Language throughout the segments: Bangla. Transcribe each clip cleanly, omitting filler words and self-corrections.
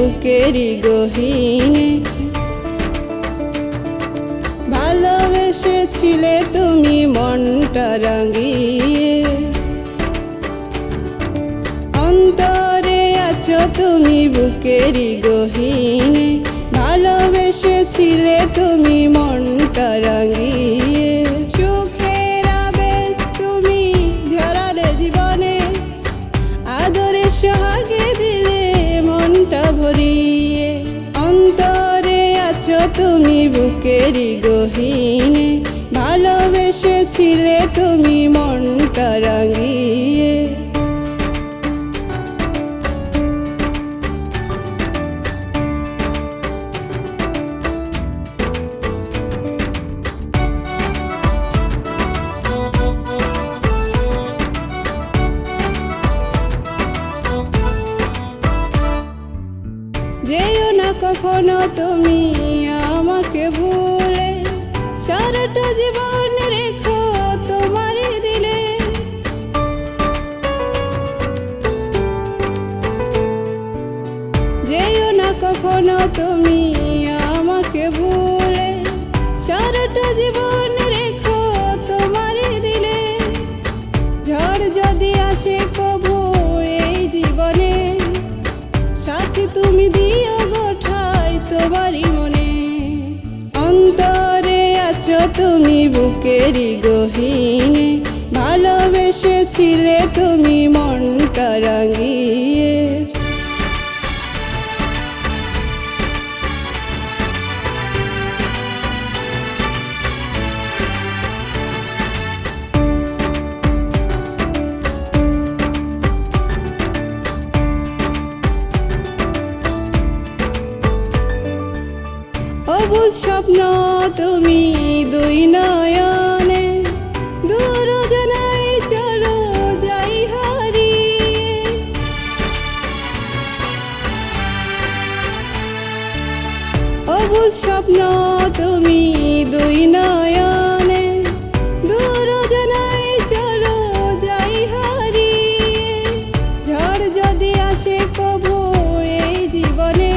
বুকেরই গহীনে। ভালোবেসেছিলে তুমি মনটা রাঙিয়ে, অন্তরে আছো তুমি বুকেরই গহীনে। ভালোবেসেছিলে তুমি মনটা রাঙিয়ে, সুখের আবেশ তুমি ঝরালে জীবনে, আদরে সোহাগে দিলে মনটা ভরিয়ে। অন্তরে আছো তুমি বুকেরই গহীনে, ভালোবেসেছিলে তুমি মনটা রাঙিয়ে। যেও না কখনো তুমি আমাকে ভুলে, সারাটা জীবন রেখো তোমারই দিলে। যেও না কখনো তুমি আমাকে ভুলে, সারাটা জীবন রেখো তোমারই দিলে। ঝড় যদি আসে কভু এই জীবনে, সাথী তুমি দিও গোঠাই তোমারই মনে। অন্তরে আছো তুমি বুকেরই গহীনে, ভালোবেসেছিলে তুমি মনটা রাঙিয়ে। অবুঝ স্বপ্ন তুমি দুই নয়নে, দূর জানাই চলো যাই হারিয়ে। অবুঝ স্বপ্ন তুমি দুই নয়নে, দূর জানাই চলো যাই হারিয়ে। ঝড় যদি আসে কভু এই জীবনে,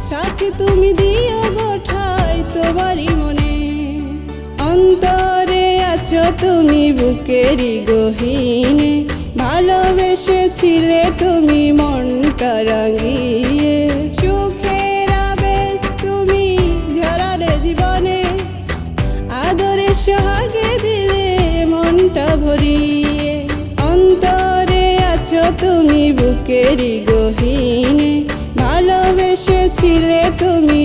সাথী তুমি দিও গোঠাই তোমারই মনে। অন্তরে আছো তুমি বুকেরই গহীনে, ভালোবেসেছিলে তুমি মনটা রাঙিয়ে। সুখের আবেশ তুমি ঝরালে জীবনে, আদরে সোহাগে দিলে মনটা ভরিয়ে। অন্তরে আছো তুমি বুকেরই গহীনে, ভালোবেসেছিলে তুমি